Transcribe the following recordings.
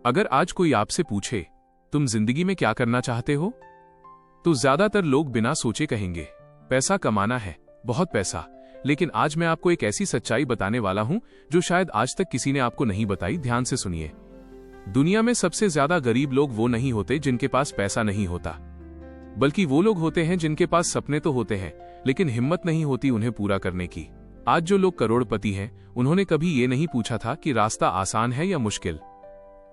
अगर आज कोई आपसे पूछे तुम जिंदगी में क्या करना चाहते हो, तो ज्यादातर लोग बिना सोचे कहेंगे पैसा कमाना है, बहुत पैसा। लेकिन आज मैं आपको एक ऐसी सच्चाई बताने वाला हूं जो शायद आज तक किसी ने आपको नहीं बताई। ध्यान से सुनिए। दुनिया में सबसे ज्यादा गरीब लोग वो नहीं होते जिनके पास पैसा नहीं होता, बल्कि वो लोग होते हैं जिनके पास सपने तो होते हैं लेकिन हिम्मत नहीं होती उन्हें पूरा करने की। आज जो लोग करोड़पति हैं, उन्होंने कभी ये नहीं पूछा था कि रास्ता आसान है या मुश्किल।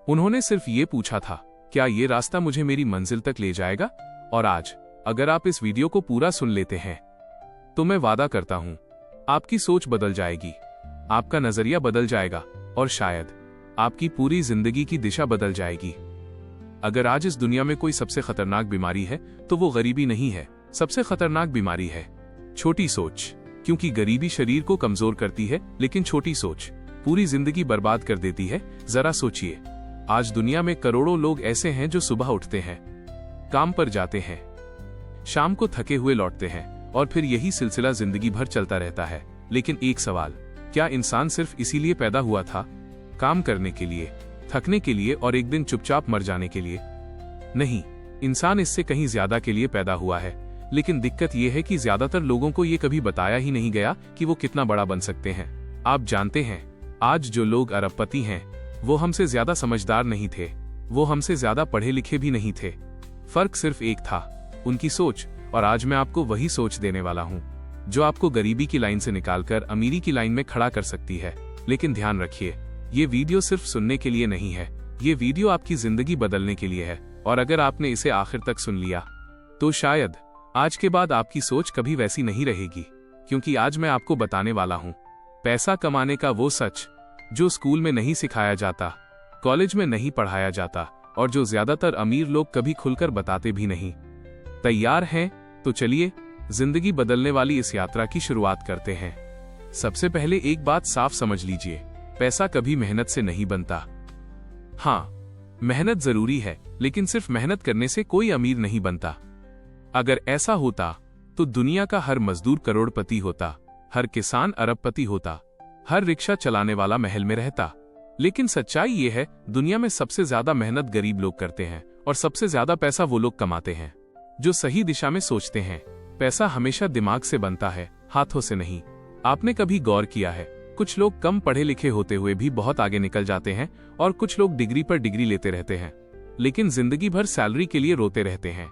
उन्होंने सिर्फ ये पूछा था, क्या ये रास्ता मुझे मेरी मंजिल तक ले जाएगा। और आज अगर आप इस वीडियो को पूरा सुन लेते हैं तो मैं वादा करता हूं आपकी सोच बदल जाएगी, आपका नजरिया बदल जाएगा और शायद आपकी पूरी जिंदगी की दिशा बदल जाएगी। अगर आज इस दुनिया में कोई सबसे खतरनाक बीमारी है तो वो गरीबी नहीं है। सबसे खतरनाक बीमारी है छोटी सोच, क्योंकि गरीबी शरीर को कमजोर करती है लेकिन छोटी सोच पूरी जिंदगी बर्बाद कर देती है। जरा सोचिए, आज दुनिया में करोड़ों लोग ऐसे हैं जो सुबह उठते हैं, काम पर जाते हैं, शाम को थके हुए लौटते हैं और फिर यही सिलसिला जिंदगी भर चलता रहता है। लेकिन एक सवाल, क्या इंसान सिर्फ इसीलिए पैदा हुआ था, काम करने के लिए, थकने के लिए और एक दिन चुपचाप मर जाने के लिए? नहीं, इंसान इससे कहीं ज्यादा के लिए पैदा हुआ है। लेकिन दिक्कत यह है कि ज्यादातर लोगों को यह कभी बताया ही नहीं गया कि वो कितना बड़ा बन सकते हैं। आप जानते हैं, आज जो लोग अरबपति हैं वो हमसे ज्यादा समझदार नहीं थे, वो हमसे ज्यादा पढ़े लिखे भी नहीं थे। फर्क सिर्फ एक था, उनकी सोच। और आज मैं आपको वही सोच देने वाला हूं जो आपको गरीबी की लाइन से निकालकर अमीरी की लाइन में खड़ा कर सकती है। लेकिन ध्यान रखिए, ये वीडियो सिर्फ सुनने के लिए नहीं है, ये वीडियो आपकी जिंदगी बदलने के लिए है। और अगर आपने इसे आखिर तक सुन लिया तो शायद आज के बाद आपकी सोच कभी वैसी नहीं रहेगी। क्योंकि आज मैं आपको बताने वाला हूं पैसा कमाने का वो सच जो स्कूल में नहीं सिखाया जाता, कॉलेज में नहीं पढ़ाया जाता और जो ज्यादातर अमीर लोग कभी खुलकर बताते भी नहीं। तैयार हैं? तो चलिए जिंदगी बदलने वाली इस यात्रा की शुरुआत करते हैं। सबसे पहले एक बात साफ समझ लीजिए, पैसा कभी मेहनत से नहीं बनता। हाँ, मेहनत जरूरी है, लेकिन सिर्फ मेहनत करने से कोई अमीर नहीं बनता। अगर ऐसा होता तो दुनिया का हर मजदूर करोड़पति होता, हर किसान अरबपति होता, हर रिक्शा चलाने वाला महल में रहता। लेकिन सच्चाई ये है, दुनिया में सबसे ज्यादा मेहनत गरीब लोग करते हैं और सबसे ज्यादा पैसा वो लोग कमाते हैं जो सही दिशा में सोचते हैं। पैसा हमेशा दिमाग से बनता है, हाथों से नहीं। आपने कभी गौर किया है, कुछ लोग कम पढ़े लिखे होते हुए भी बहुत आगे निकल जाते हैं और कुछ लोग डिग्री पर डिग्री लेते रहते हैं लेकिन जिंदगी भर सैलरी के लिए रोते रहते हैं।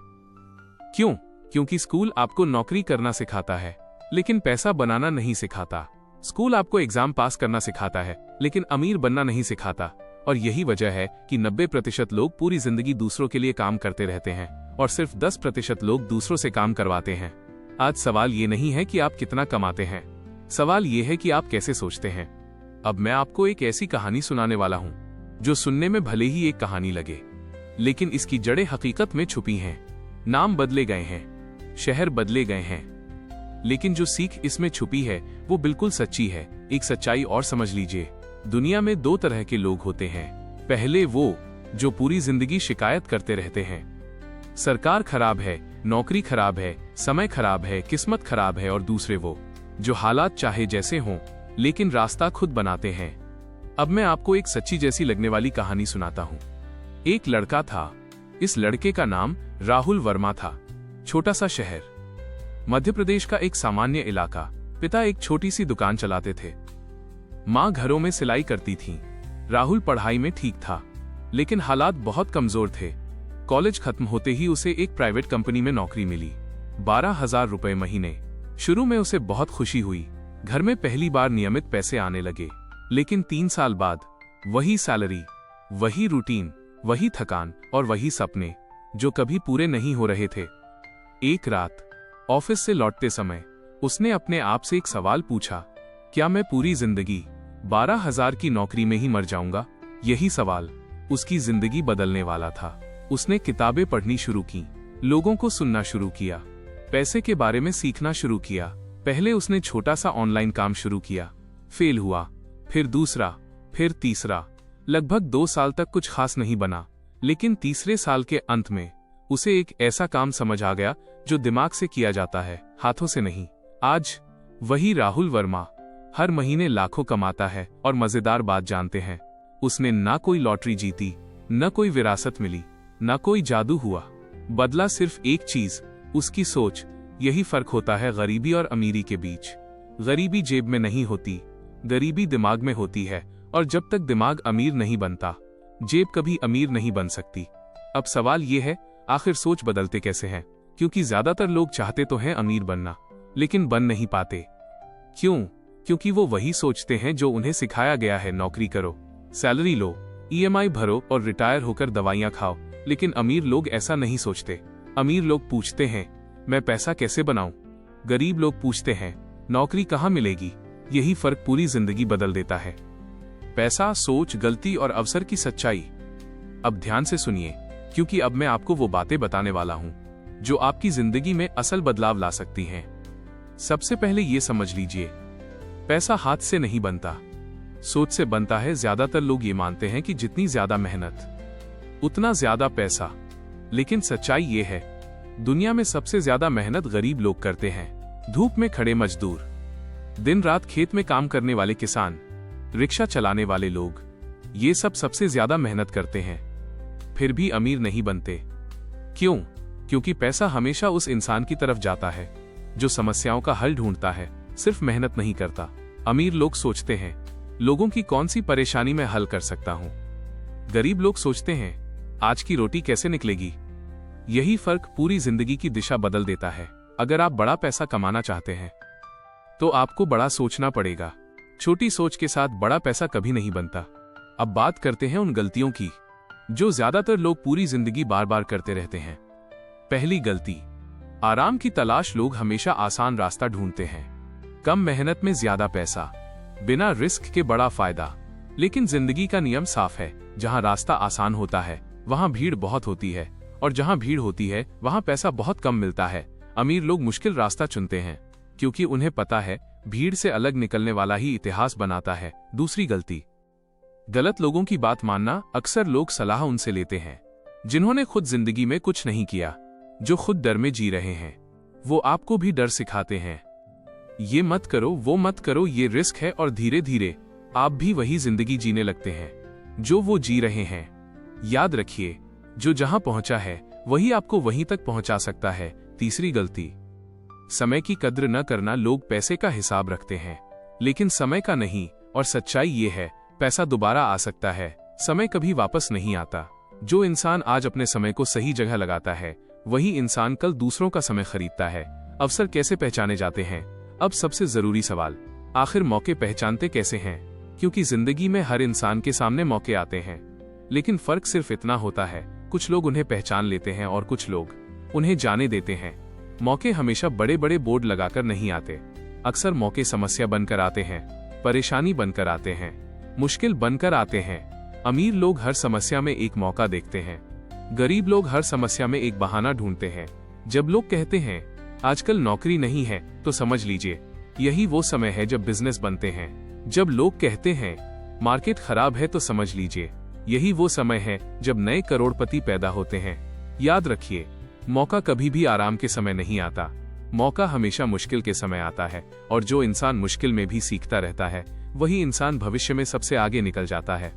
क्यों? क्योंकि स्कूल आपको नौकरी करना सिखाता है लेकिन पैसा बनाना नहीं सिखाता। स्कूल आपको एग्जाम पास करना सिखाता है लेकिन अमीर बनना नहीं सिखाता। और यही वजह है कि 90% लोग पूरी जिंदगी दूसरों के लिए काम करते रहते हैं और सिर्फ 10% लोग दूसरों से काम करवाते हैं। आज सवाल ये नहीं है कि आप कितना कमाते हैं, सवाल ये है कि आप कैसे सोचते हैं। अब मैं आपको एक ऐसी कहानी सुनाने वाला हूं जो सुनने में भले ही एक कहानी लगे, लेकिन इसकी जड़ें हकीकत में छुपी हैं। नाम बदले गए हैं, शहर बदले गए हैं, लेकिन जो सीख इसमें छुपी है वो बिल्कुल सच्ची है। एक सच्चाई और समझ लीजिए, दुनिया में दो तरह के लोग होते हैं। पहले वो जो पूरी जिंदगी शिकायत करते रहते हैं, सरकार खराब है, नौकरी खराब है, समय खराब है, किस्मत खराब है। और दूसरे वो जो हालात चाहे जैसे हों लेकिन रास्ता खुद बनाते हैं। अब मैं आपको एक सच्ची जैसी लगने वाली कहानी सुनाता हूं। एक लड़का था, इस लड़के का नाम राहुल वर्मा था। छोटा सा शहर, मध्य प्रदेश का एक सामान्य इलाका। पिता एक छोटी सी दुकान चलाते थे, माँ घरों में सिलाई करती थी। राहुल पढ़ाई में ठीक था लेकिन हालात बहुत कमजोर थे। कॉलेज खत्म होते ही उसे एक प्राइवेट कंपनी में नौकरी मिली, 12,000 रुपए महीने। शुरू में उसे बहुत खुशी हुई, घर में पहली बार नियमित पैसे आने लगे। लेकिन 3 साल बाद वही सैलरी, वही रूटीन, वही थकान और वही सपने जो कभी पूरे नहीं हो रहे थे। एक रात ऑफिस से लौटते समय उसने अपने आप से एक सवाल पूछा, क्या मैं पूरी जिंदगी 12,000 की नौकरी में ही मर जाऊंगा? यही सवाल उसकी जिंदगी बदलने वाला था। उसने किताबें पढ़नी शुरू की, लोगों को सुनना शुरू किया, पैसे के बारे में सीखना शुरू किया। पहले उसने छोटा सा ऑनलाइन काम शुरू किया, फेल हुआ, फिर दूसरा, फिर तीसरा। लगभग 2 साल तक कुछ खास नहीं बना, लेकिन तीसरे साल के अंत में उसे एक ऐसा काम समझ आ गया जो दिमाग से किया जाता है, हाथों से नहीं। आज वही राहुल वर्मा हर महीने लाखों कमाता है और मजेदार बात जानते हैं, उसने ना कोई लॉटरी जीती, न कोई विरासत मिली, न कोई जादू हुआ, बदला सिर्फ एक चीज, उसकी सोच। यही फर्क होता है गरीबी और अमीरी के बीच। गरीबी जेब में नहीं होती, गरीबी दिमाग में होती है, और जब तक दिमाग अमीर नहीं बनता, जेब कभी अमीर नहीं बन सकती। अब सवाल ये है, आखिर सोच बदलते कैसे हैं? क्योंकि ज्यादातर लोग चाहते तो हैं अमीर बनना, लेकिन बन नहीं पाते। क्यों? क्योंकि वो वही सोचते हैं जो उन्हें सिखाया गया है, नौकरी करो, सैलरी लो, ईएमआई भरो और रिटायर होकर दवाइयां खाओ। लेकिन अमीर लोग ऐसा नहीं सोचते। अमीर लोग पूछते हैं, मैं पैसा कैसे बनाऊं? गरीब लोग पूछते हैं, नौकरी कहां मिलेगी? यही फर्क पूरी जिंदगी बदल देता है। पैसा, सोच, गलती और अवसर की सच्चाई। अब ध्यान से सुनिए, क्योंकि अब मैं आपको वो बातें बताने वाला हूं जो आपकी जिंदगी में असल बदलाव ला सकती हैं। सबसे पहले ये समझ लीजिए, पैसा हाथ से नहीं बनता, सोच से बनता है। ज्यादातर लोग ये मानते हैं कि जितनी ज्यादा मेहनत उतना ज्यादा पैसा, लेकिन सच्चाई ये है, दुनिया में सबसे ज्यादा मेहनत गरीब लोग करते हैं। धूप में खड़े मजदूर, दिन रात खेत में काम करने वाले किसान, रिक्शा चलाने वाले लोग, ये सब सबसे ज्यादा मेहनत करते हैं, फिर भी अमीर नहीं बनते। क्यों? क्योंकि पैसा हमेशा उस इंसान की तरफ जाता है जो समस्याओं का हल ढूंढता है, सिर्फ मेहनत नहीं करता। अमीर लोग सोचते हैं, लोगों की कौन सी परेशानी मैं हल कर सकता हूं। गरीब लोग सोचते हैं, आज की रोटी कैसे निकलेगी। यही फर्क पूरी जिंदगी की दिशा बदल देता है। अगर आप बड़ा पैसा कमाना चाहते हैं तो आपको बड़ा सोचना पड़ेगा। छोटी सोच के साथ बड़ा पैसा कभी नहीं बनता। अब बात करते हैं उन गलतियों की जो ज्यादातर लोग पूरी जिंदगी बार बार करते रहते हैं। पहली गलती, आराम की तलाश। लोग हमेशा आसान रास्ता ढूंढते हैं, कम मेहनत में ज्यादा पैसा, बिना रिस्क के बड़ा फायदा। लेकिन जिंदगी का नियम साफ है, जहां रास्ता आसान होता है वहां भीड़ बहुत होती है, और जहां भीड़ होती है वहां पैसा बहुत कम मिलता है। अमीर लोग मुश्किल रास्ता चुनते हैं क्योंकि उन्हें पता है भीड़ से अलग निकलने वाला ही इतिहास बनाता है। दूसरी गलती, गलत लोगों की बात मानना। अक्सर लोग सलाह उनसे लेते हैं जिन्होंने खुद जिंदगी में कुछ नहीं किया, जो खुद डर में जी रहे हैं। वो आपको भी डर सिखाते हैं, ये मत करो, वो मत करो, ये रिस्क है, और धीरे धीरे आप भी वही जिंदगी जीने लगते हैं जो वो जी रहे हैं। याद रखिए, जो जहां पहुंचा है वही आपको वहीं तक पहुंचा सकता है। तीसरी गलती, समय की कद्र न करना। लोग पैसे का हिसाब रखते हैं लेकिन समय का नहीं, और सच्चाई ये है, पैसा दोबारा आ सकता है, समय कभी वापस नहीं आता। जो इंसान आज अपने समय को सही जगह लगाता है वही इंसान कल दूसरों का समय खरीदता है। अवसर कैसे पहचाने जाते हैं? अब सबसे जरूरी सवाल, आखिर मौके पहचानते कैसे हैं? क्योंकि जिंदगी में हर इंसान के सामने मौके आते हैं, लेकिन फर्क सिर्फ इतना होता है, कुछ लोग उन्हें पहचान लेते हैं और कुछ लोग उन्हें जाने देते हैं। मौके हमेशा बड़े बड़े बोर्ड लगाकर नहीं आते। अक्सर मौके समस्या बनकर आते हैं, परेशानी बनकर आते हैं, मुश्किल बनकर आते हैं। अमीर लोग हर समस्या में एक मौका देखते हैं, गरीब लोग हर समस्या में एक बहाना ढूंढते हैं। जब लोग कहते हैं आजकल नौकरी नहीं है, तो समझ लीजिए यही वो समय है जब बिजनेस बनते हैं। जब लोग कहते हैं मार्केट खराब है, तो समझ लीजिए यही वो समय है जब नए करोड़पति पैदा होते हैं। याद रखिए, मौका कभी भी आराम के समय नहीं आता, मौका हमेशा मुश्किल के समय आता है, और जो इंसान मुश्किल में भी सीखता रहता है वही इंसान भविष्य में सबसे आगे निकल जाता है।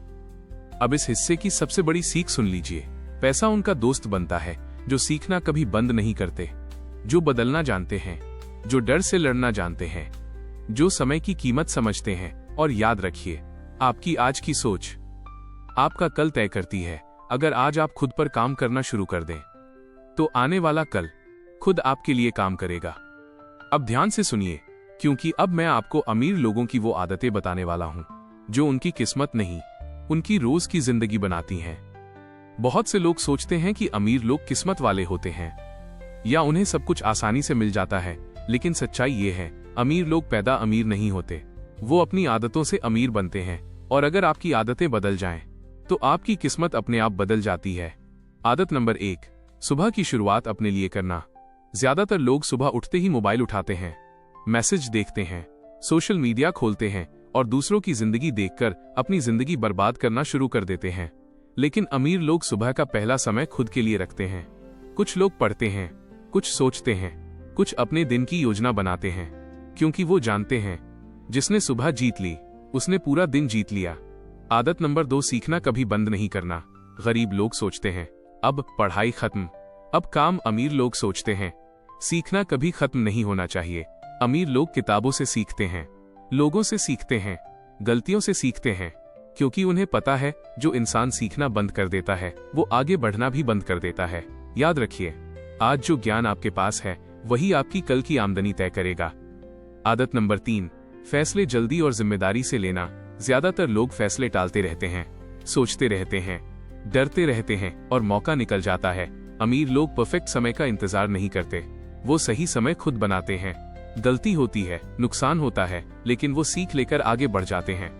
अब इस हिस्से की सबसे बड़ी सीख सुन लीजिए। पैसा उनका दोस्त बनता है जो सीखना कभी बंद नहीं करते, जो बदलना जानते हैं, जो डर से लड़ना जानते हैं, जो समय की कीमत समझते हैं। और याद रखिए, आपकी आज की सोच आपका कल तय करती है। अगर आज आप खुद पर काम करना शुरू कर दें तो आने वाला कल खुद आपके लिए काम करेगा। अब ध्यान से सुनिए, क्योंकि अब मैं आपको अमीर लोगों की वो आदतें बताने वाला हूं जो उनकी किस्मत नहीं, उनकी रोज की जिंदगी बनाती हैं। बहुत से लोग सोचते हैं कि अमीर लोग किस्मत वाले होते हैं या उन्हें सब कुछ आसानी से मिल जाता है, लेकिन सच्चाई ये है, अमीर लोग पैदा अमीर नहीं होते, वो अपनी आदतों से अमीर बनते हैं। और अगर आपकी आदतें बदल जाएं, तो आपकी किस्मत अपने आप बदल जाती है। आदत नंबर 1, सुबह की शुरुआत अपने लिए करना। ज्यादातर लोग सुबह उठते ही मोबाइल उठाते हैं, मैसेज देखते हैं, सोशल मीडिया खोलते हैं और दूसरों की जिंदगी देखकर अपनी जिंदगी बर्बाद करना शुरू कर देते हैं। लेकिन अमीर लोग सुबह का पहला समय खुद के लिए रखते हैं। कुछ लोग पढ़ते हैं, कुछ सोचते हैं, कुछ अपने दिन की योजना बनाते हैं, क्योंकि वो जानते हैं जिसने सुबह जीत ली उसने पूरा दिन जीत लिया। आदत नंबर 2, सीखना कभी बंद नहीं करना। गरीब लोग सोचते हैं अब पढ़ाई खत्म, अब काम। अमीर लोग सोचते हैं सीखना कभी खत्म नहीं होना चाहिए। अमीर लोग किताबों से सीखते हैं, लोगों से सीखते हैं, गलतियों से सीखते हैं, क्योंकि उन्हें पता है जो इंसान सीखना बंद कर देता है वो आगे बढ़ना भी बंद कर देता है। याद रखिए, आज जो ज्ञान आपके पास है वही आपकी कल की आमदनी तय करेगा। आदत नंबर 3, फैसले जल्दी और जिम्मेदारी से लेना। ज्यादातर लोग फैसले टालते रहते हैं, सोचते रहते हैं, डरते रहते हैं और मौका निकल जाता है। अमीर लोग परफेक्ट समय का इंतजार नहीं करते, वो सही समय खुद बनाते हैं। गलती होती है, नुकसान होता है, लेकिन वो सीख लेकर आगे बढ़ जाते हैं,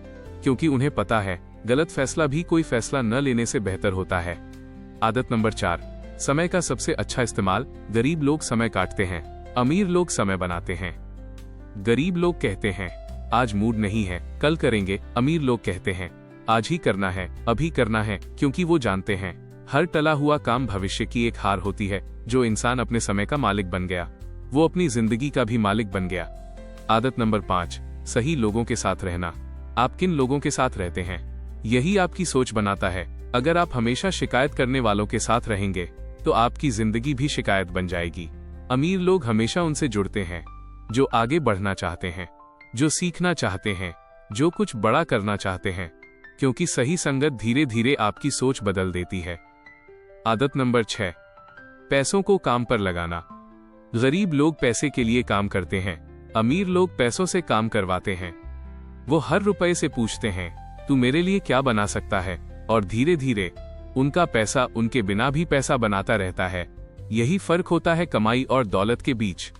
क्योंकि उन्हें पता है गलत फैसला भी कोई फैसला न लेने से बेहतर होता है। आदत नंबर 4, समय का सबसे अच्छा इस्तेमाल। गरीब लोग समय काटते हैं, अमीर लोग समय बनाते हैं। गरीब लोग कहते हैं आज मूड नहीं है, कल करेंगे। अमीर लोग कहते हैं आज ही करना है, अभी करना है, क्योंकि वो जानते हैं हर टला हुआ काम भविष्य की एक हार होती है। जो इंसान अपने समय का मालिक बन गया वो अपनी जिंदगी का भी मालिक बन गया। आदत नंबर 5, सही लोगों के साथ रहना। आप किन लोगों के साथ रहते हैं यही आपकी सोच बनाता है। अगर आप हमेशा शिकायत करने वालों के साथ रहेंगे तो आपकी जिंदगी भी शिकायत बन जाएगी। अमीर लोग हमेशा उनसे जुड़ते हैं जो आगे बढ़ना चाहते हैं, जो सीखना चाहते हैं, जो कुछ बड़ा करना चाहते हैं, क्योंकि सही संगत धीरे धीरे आपकी सोच बदल देती है। आदत नंबर 6, पैसों को काम पर लगाना। गरीब लोग पैसे के लिए काम करते हैं, अमीर लोग पैसों से काम करवाते हैं। वो हर रुपए से पूछते हैं तू मेरे लिए क्या बना सकता है, और धीरे धीरे उनका पैसा उनके बिना भी पैसा बनाता रहता है। यही फर्क होता है कमाई और दौलत के बीच।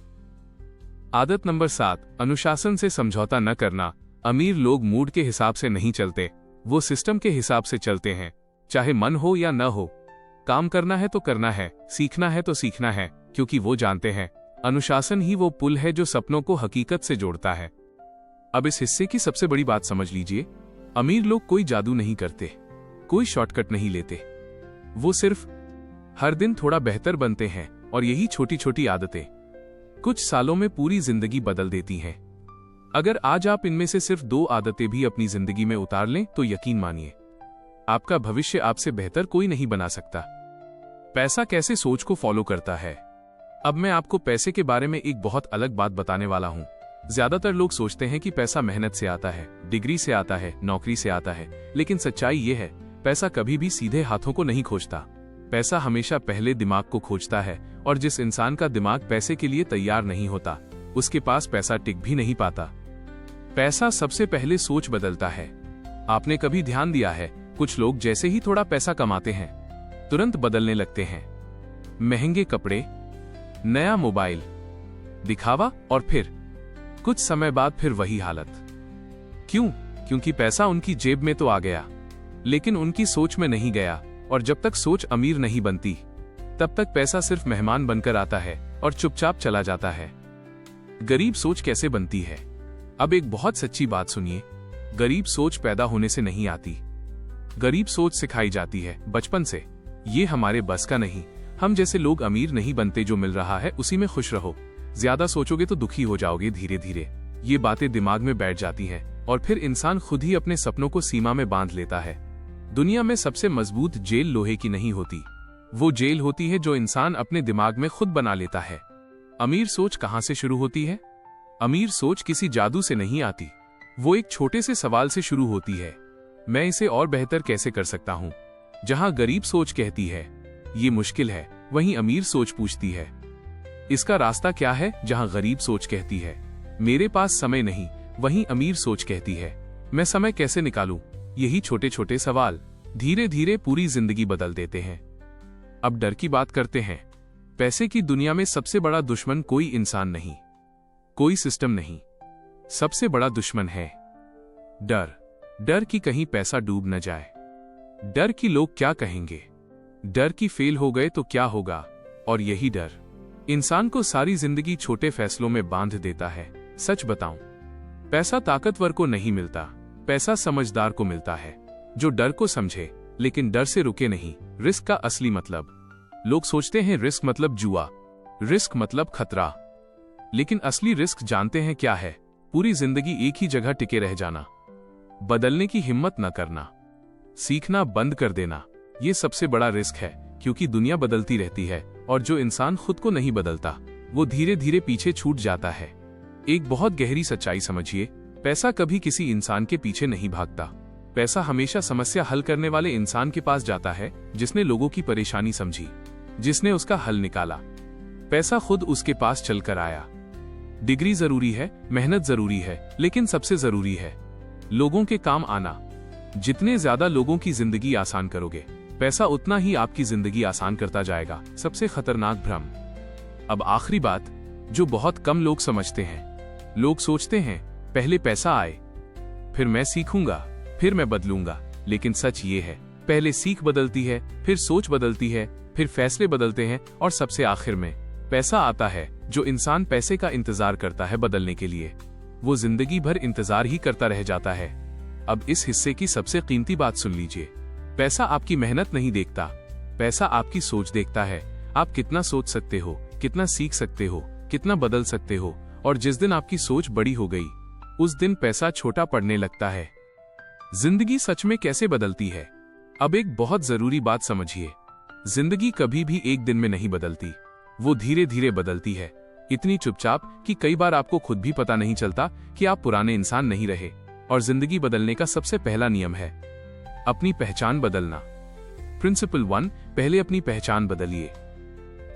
आदत नंबर 7, अनुशासन से समझौता न करना। अमीर लोग मूड के हिसाब से नहीं चलते, वो सिस्टम के हिसाब से चलते हैं। चाहे मन हो या न हो, काम करना है तो करना है, सीखना है तो सीखना है, क्योंकि वो जानते हैं अनुशासन ही वो पुल है जो सपनों को हकीकत से जोड़ता है। अब इस हिस्से की सबसे बड़ी बात समझ लीजिए, अमीर लोग कोई जादू नहीं करते, कोई शॉर्टकट नहीं लेते, वो सिर्फ हर दिन थोड़ा बेहतर बनते हैं। और यही छोटी छोटी आदतें कुछ सालों में पूरी जिंदगी बदल देती हैं। अगर आज आप इनमें से सिर्फ 2 आदतें भी अपनी जिंदगी में उतार लें तो यकीन मानिए आपका भविष्य आपसे बेहतर कोई नहीं बना सकता। पैसा कैसे सोच को फॉलो करता है। अब मैं आपको पैसे के बारे में एक बहुत अलग बात बताने वाला हूं। ज्यादातर लोग सोचते हैं कि पैसा मेहनत से आता है, डिग्री से आता है, नौकरी से आता है, लेकिन सच्चाई ये है पैसा कभी भी सीधे हाथों को नहीं खोजता। पैसा हमेशा पहले दिमाग को खोजता है, और जिस इंसान का दिमाग पैसे के लिए तैयार नहीं होता उसके पास पैसा टिक भी नहीं पाता। पैसा सबसे पहले सोच बदलता है। आपने कभी ध्यान दिया है कुछ लोग जैसे ही थोड़ा पैसा कमाते हैं तुरंत बदलने लगते हैं। महंगे कपड़े, नया मोबाइल, दिखावा, और फिर कुछ समय बाद फिर वही हालत। क्यों? क्योंकि पैसा उनकी जेब में तो आ गया लेकिन उनकी सोच में नहीं गया। और जब तक सोच अमीर नहीं बनती तब तक पैसा सिर्फ मेहमान बनकर आता है और चुपचाप चला जाता है। गरीब सोच कैसे बनती है? अब एक बहुत सच्ची बात सुनिए, गरीब सोच पैदा होने से नहीं आती, गरीब सोच सिखाई जाती है बचपन से। ये हमारे बस का नहीं। हम जैसे लोग अमीर नहीं बनते, जो मिल रहा है उसी में खुश रहो। ज्यादा सोचोगे तो दुखी हो जाओगे। धीरे धीरे ये बातें दिमाग में बैठ जाती हैं और फिर इंसान खुद ही अपने सपनों को सीमा में बांध लेता है। दुनिया में सबसे मजबूत जेल लोहे की नहीं होती, वो जेल होती है जो इंसान अपने दिमाग में खुद बना लेता है। अमीर सोच कहां से शुरू होती है? अमीर सोच किसी जादू से नहीं आती, वो एक छोटे से सवाल से शुरू होती है, मैं इसे और बेहतर कैसे कर सकता हूं? जहां गरीब सोच कहती है ये मुश्किल है, वहीं अमीर सोच पूछती है इसका रास्ता क्या है? जहां गरीब सोच कहती है मेरे पास समय नहीं, वहीं अमीर सोच कहती है मैं समय कैसे निकालूं? यही छोटे छोटे सवाल धीरे धीरे पूरी जिंदगी बदल देते हैं। अब डर की बात करते हैं। पैसे की दुनिया में सबसे बड़ा दुश्मन कोई इंसान नहीं, कोई सिस्टम नहीं, सबसे बड़ा दुश्मन है डर। डर कि कहीं पैसा डूब न जाए, डर कि लोग क्या कहेंगे, डर कि फेल हो गए तो क्या होगा। और यही डर इंसान को सारी जिंदगी छोटे फैसलों में बांध देता है। सच बताऊं, पैसा ताकतवर को नहीं मिलता, पैसा समझदार को मिलता है, जो डर को समझे लेकिन डर से रुके नहीं। रिस्क का असली मतलब, लोग सोचते हैं रिस्क मतलब जुआ, रिस्क मतलब खतरा, लेकिन असली रिस्क जानते हैं क्या है? पूरी जिंदगी एक ही जगह टिके रह जाना, बदलने की हिम्मत न करना, सीखना बंद कर देना। ये सबसे बड़ा रिस्क है, क्योंकि दुनिया बदलती रहती है और जो इंसान खुद को नहीं बदलता वो धीरे धीरे पीछे छूट जाता है। एक बहुत गहरी सच्चाई समझिए, पैसा कभी किसी इंसान के पीछे नहीं भागता। पैसा हमेशा समस्या हल करने वाले इंसान के पास जाता है, जिसने लोगों की परेशानी समझी, जिसने उसका हल निकाला। पैसा खुद उसके पास चलकर आया। डिग्री जरूरी है, मेहनत जरूरी है, लेकिन सबसे जरूरी है लोगों के काम आना। जितने ज्यादा लोगों की जिंदगी आसान करोगे, पैसा उतना ही आपकी जिंदगी आसान करता जाएगा। सबसे खतरनाक भ्रम। अब आखिरी बात जो बहुत कम लोग समझते हैं। लोग सोचते हैं पहले पैसा आए, फिर मैं सीखूंगा, फिर मैं बदलूंगा। लेकिन सच ये है, पहले सीख बदलती है, फिर सोच बदलती है, फिर फैसले बदलते हैं और सबसे आखिर में पैसा आता है। जो इंसान पैसे का इंतजार करता है बदलने के लिए, वो जिंदगी भर इंतजार ही करता रह जाता है। अब इस हिस्से की सबसे कीमती बात सुन लीजिए। पैसा आपकी मेहनत नहीं देखता, पैसा आपकी सोच देखता है। आप कितना सोच सकते हो, कितना सीख सकते हो, कितना बदल सकते हो। और जिस दिन आपकी सोच बड़ी हो गई, उस दिन पैसा छोटा पड़ने लगता है। जिंदगी सच में कैसे बदलती है? अब एक बहुत जरूरी बात समझिए, जिंदगी कभी भी एक दिन में नहीं बदलती, वो धीरे धीरे बदलती है। इतनी चुपचाप कि कई बार आपको खुद भी पता नहीं चलता कि आप पुराने इंसान नहीं रहे। और जिंदगी बदलने का सबसे पहला नियम है अपनी पहचान बदलना। प्रिंसिपल 1, पहले अपनी पहचान बदलिए।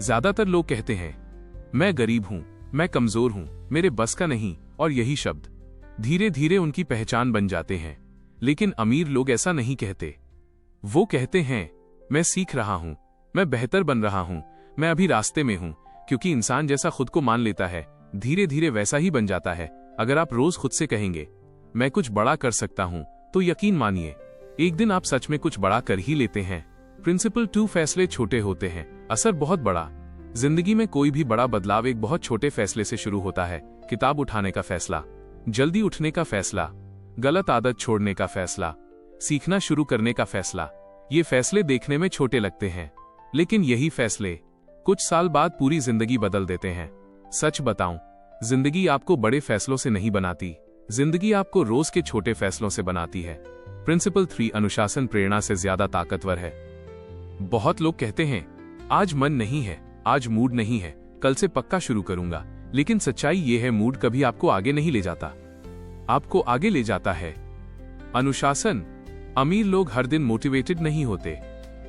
ज्यादातर लोग कहते हैं मैं गरीब हूं, मैं कमजोर हूं, मेरे बस का नहीं, और यही शब्द धीरे धीरे उनकी पहचान बन जाते हैं। लेकिन अमीर लोग ऐसा नहीं कहते। वो कहते हैं मैं सीख रहा हूं, मैं बेहतर बन रहा हूं, मैं अभी रास्ते में हूं। क्योंकि इंसान जैसा खुद को मान लेता है, धीरे धीरे वैसा ही बन जाता है। अगर आप रोज खुद से कहेंगे मैं कुछ बड़ा कर सकता हूं, तो यकीन मानिए एक दिन आप सच में कुछ बड़ा कर ही लेते हैं। प्रिंसिपल 2, फैसले छोटे होते हैं, असर बहुत बड़ा। जिंदगी में कोई भी बड़ा बदलाव एक बहुत छोटे फैसले से शुरू होता है। किताब उठाने का फैसला, जल्दी उठने का फैसला, गलत आदत छोड़ने का फैसला, सीखना शुरू करने का फैसला। ये फैसले देखने में छोटे लगते हैं, लेकिन यही फैसले कुछ साल बाद पूरी जिंदगी बदल देते हैं। सच बताऊं, जिंदगी आपको बड़े फैसलों से नहीं बनाती, जिंदगी आपको रोज के छोटे फैसलों से बनाती है। प्रिंसिपल 3, अनुशासन प्रेरणा से ज्यादा ताकतवर है। बहुत लोग कहते हैं आज मन नहीं है, आज मूड नहीं है, कल से पक्का शुरू करूंगा। लेकिन सच्चाई ये है, मूड कभी आपको आगे नहीं ले जाता, आपको आगे ले जाता है अनुशासन। अमीर लोग हर दिन मोटिवेटेड नहीं होते,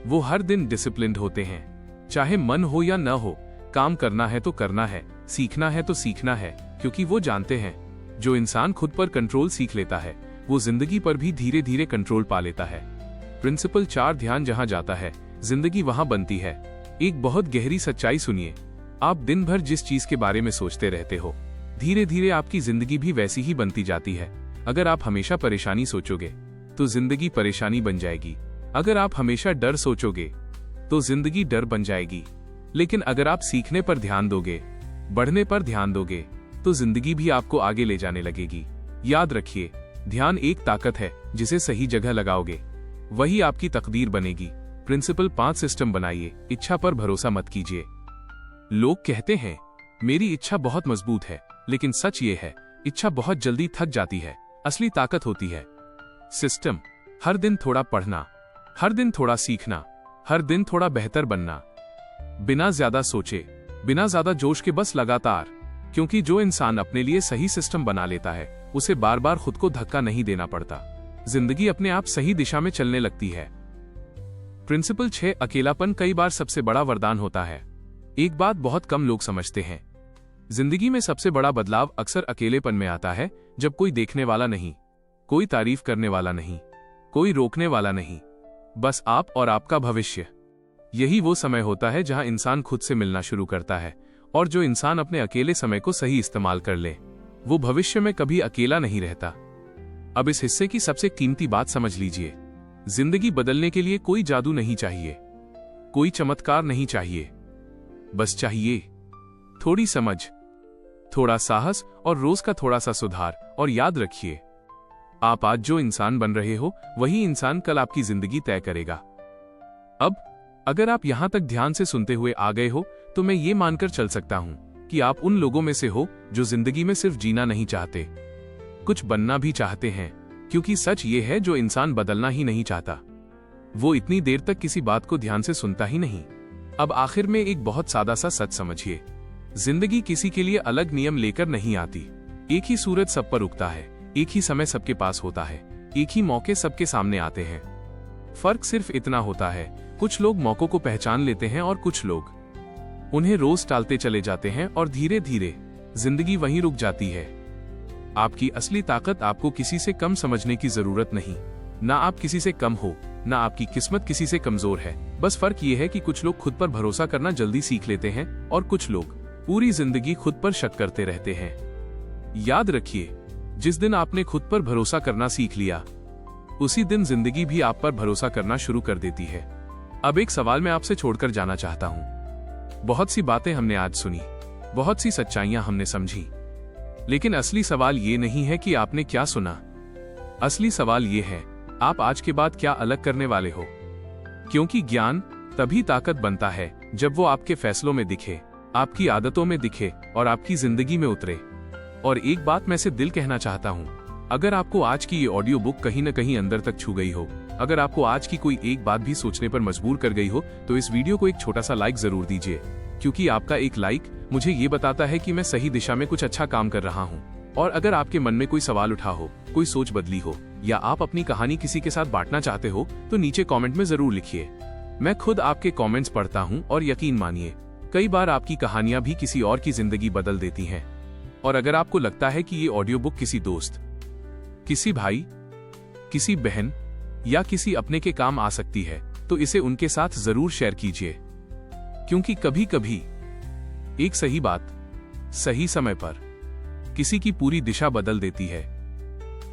वो हर दिन डिसिप्लिन्ड होते हैं। चाहे मन हो या न हो, काम करना है तो करना है, सीखना है तो सीखना है। क्योंकि वो जानते हैं जो इंसान खुद पर कंट्रोल सीख लेता है, वो जिंदगी पर भी धीरे धीरे कंट्रोल पा लेता है। प्रिंसिपल 4, ध्यान जहां जाता है जिंदगी वहां बनती है। एक बहुत गहरी सच्चाई सुनिए, आप दिन भर जिस चीज के बारे में सोचते रहते हो, धीरे धीरे आपकी जिंदगी भी वैसी ही बनती जाती है। अगर आप हमेशा परेशानी सोचोगे तो जिंदगी परेशानी बन जाएगी। अगर आप हमेशा डर सोचोगे तो जिंदगी डर बन जाएगी। लेकिन अगर आप सीखने पर ध्यान दोगे, बढ़ने पर ध्यान दोगे, तो जिंदगी भी आपको आगे ले जाने लगेगी। याद रखिए, ध्यान एक ताकत है, जिसे सही जगह लगाओगे वही आपकी तकदीर बनेगी। प्रिंसिपल 5, सिस्टम बनाइए, इच्छा पर भरोसा मत कीजिए। लोग कहते हैं मेरी इच्छा बहुत मजबूत है, लेकिन सच ये है इच्छा बहुत जल्दी थक जाती है। असली ताकत होती है सिस्टम। हर दिन थोड़ा पढ़ना, हर दिन थोड़ा सीखना, हर दिन थोड़ा बेहतर बनना, बिना ज्यादा सोचे, बिना ज्यादा जोश के, बस लगातार। क्योंकि जो इंसान अपने लिए सही सिस्टम बना लेता है, उसे बार बार खुद को धक्का नहीं देना पड़ता। जिंदगी अपने आप सही दिशा में चलने लगती है। प्रिंसिपल 6, अकेलापन कई बार सबसे बड़ा वरदान होता है। एक बात बहुत कम लोग समझते हैं, जिंदगी में सबसे बड़ा बदलाव अक्सर अकेलेपन में आता है। जब कोई देखने वाला नहीं, कोई तारीफ करने वाला नहीं, कोई रोकने वाला नहीं, बस आप और आपका भविष्य। यही वो समय होता है जहां इंसान खुद से मिलना शुरू करता है। और जो इंसान अपने अकेले समय को सही इस्तेमाल कर ले, वो भविष्य में कभी अकेला नहीं रहता। अब इस हिस्से की सबसे कीमती बात समझ लीजिए, जिंदगी बदलने के लिए कोई जादू नहीं चाहिए, कोई चमत्कार नहीं चाहिए, बस चाहिए थोड़ी समझ, थोड़ा साहस और रोज का थोड़ा सा सुधार। और याद रखिए, आप आज जो इंसान बन रहे हो, वही इंसान कल आपकी जिंदगी तय करेगा। अब अगर आप यहां तक ध्यान से सुनते हुए आ गए हो, तो मैं ये मानकर चल सकता हूं कि आप उन लोगों में से हो जो जिंदगी में सिर्फ जीना नहीं चाहते, कुछ बनना भी चाहते हैं। क्योंकि सच ये है, जो इंसान बदलना ही नहीं चाहता, वो इतनी देर तक किसी बात को ध्यान से सुनता ही नहीं। अब आखिर में एक बहुत सादा सा सच समझिए, जिंदगी किसी के लिए अलग नियम लेकर नहीं आती। एक ही सूरज सब पर उगता है, एक ही समय सबके पास होता है, एक ही मौके सबके सामने आते हैं। फर्क सिर्फ इतना होता है, कुछ लोग मौकों को पहचान लेते हैं और कुछ लोग उन्हें रोज टालते चले जाते हैं और धीरे धीरे जिंदगी वहीं रुक जाती है। आपकी असली ताकत आपको किसी से कम समझने की जरूरत नहीं। ना आप किसी से कम हो, ना आपकी किस्मत किसी से कमजोर है। बस फर्क ये है कि कुछ लोग खुद पर भरोसा करना जल्दी सीख लेते हैं और कुछ लोग पूरी जिंदगी खुद पर शक करते रहते हैं। याद रखिए, जिस दिन आपने खुद पर भरोसा करना सीख लिया, उसी दिन जिंदगी भी आप पर भरोसा करना शुरू कर देती है। अब एक सवाल मैं आपसे छोड़कर जाना चाहता हूं। बहुत सी बातें हमने आज सुनी, बहुत सी सच्चाइयां हमने समझी, लेकिन असली सवाल ये नहीं है कि आपने क्या सुना। असली सवाल ये है, आप आज के बाद क्या अलग करने वाले हो। क्योंकि ज्ञान तभी ताकत बनता है जब वो आपके फैसलों में दिखे, आपकी आदतों में दिखे और आपकी जिंदगी में उतरे। और एक बात मैं से दिल कहना चाहता हूं, अगर आपको आज की ये ऑडियो बुक कहीं न कहीं अंदर तक छू गई हो, अगर आपको आज की कोई एक बात भी सोचने पर मजबूर कर गई हो, तो इस वीडियो को एक छोटा सा लाइक जरूर दीजिए, क्योंकि आपका एक लाइक मुझे ये बताता है कि मैं सही दिशा में कुछ अच्छा काम कर रहा हूँ। और अगर आपके मन में कोई सवाल उठा हो, कोई सोच बदली हो, या आप अपनी कहानी किसी के साथ बांटना चाहते हो, तो नीचे कमेंट में जरूर लिखिए। मैं खुद आपके कमेंट्स पढ़ता हूँ और यकीन मानिए, कई बार आपकी कहानियां भी किसी और की जिंदगी बदल देती हैं। और अगर आपको लगता है कि ये ऑडियो बुक किसी दोस्त, किसी भाई, किसी बहन या किसी अपने के काम आ सकती है, तो इसे उनके साथ जरूर शेयर कीजिए, क्योंकि कभी कभी एक सही बात सही समय पर किसी की पूरी दिशा बदल देती है।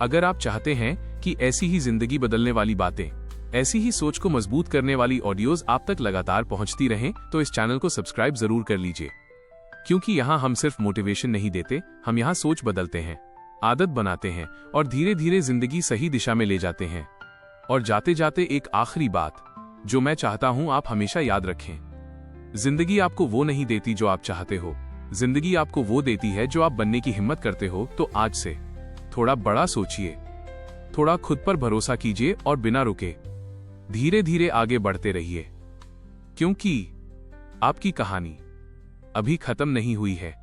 अगर आप चाहते हैं कि ऐसी ही जिंदगी बदलने वाली बातें, ऐसी ही सोच को मजबूत करने वाली ऑडियोज आप तक लगातार पहुंचती रहें, तो इस चैनल को सब्सक्राइब जरूर कर लीजिए, क्योंकि यहाँ हम सिर्फ मोटिवेशन नहीं देते, हम यहाँ सोच बदलते हैं, आदत बनाते हैं और धीरे धीरे जिंदगी सही दिशा में ले जाते हैं। और जाते जाते एक आखिरी बात जो मैं चाहता हूं आप हमेशा याद रखें, जिंदगी आपको वो नहीं देती जो आप चाहते हो, जिंदगी आपको वो देती है जो आप बनने की हिम्मत करते हो। तो आज से थोड़ा बड़ा सोचिए, थोड़ा खुद पर भरोसा कीजिए और बिना रुके धीरे धीरे आगे बढ़ते रहिए, क्योंकि आपकी कहानी अभी खत्म नहीं हुई है।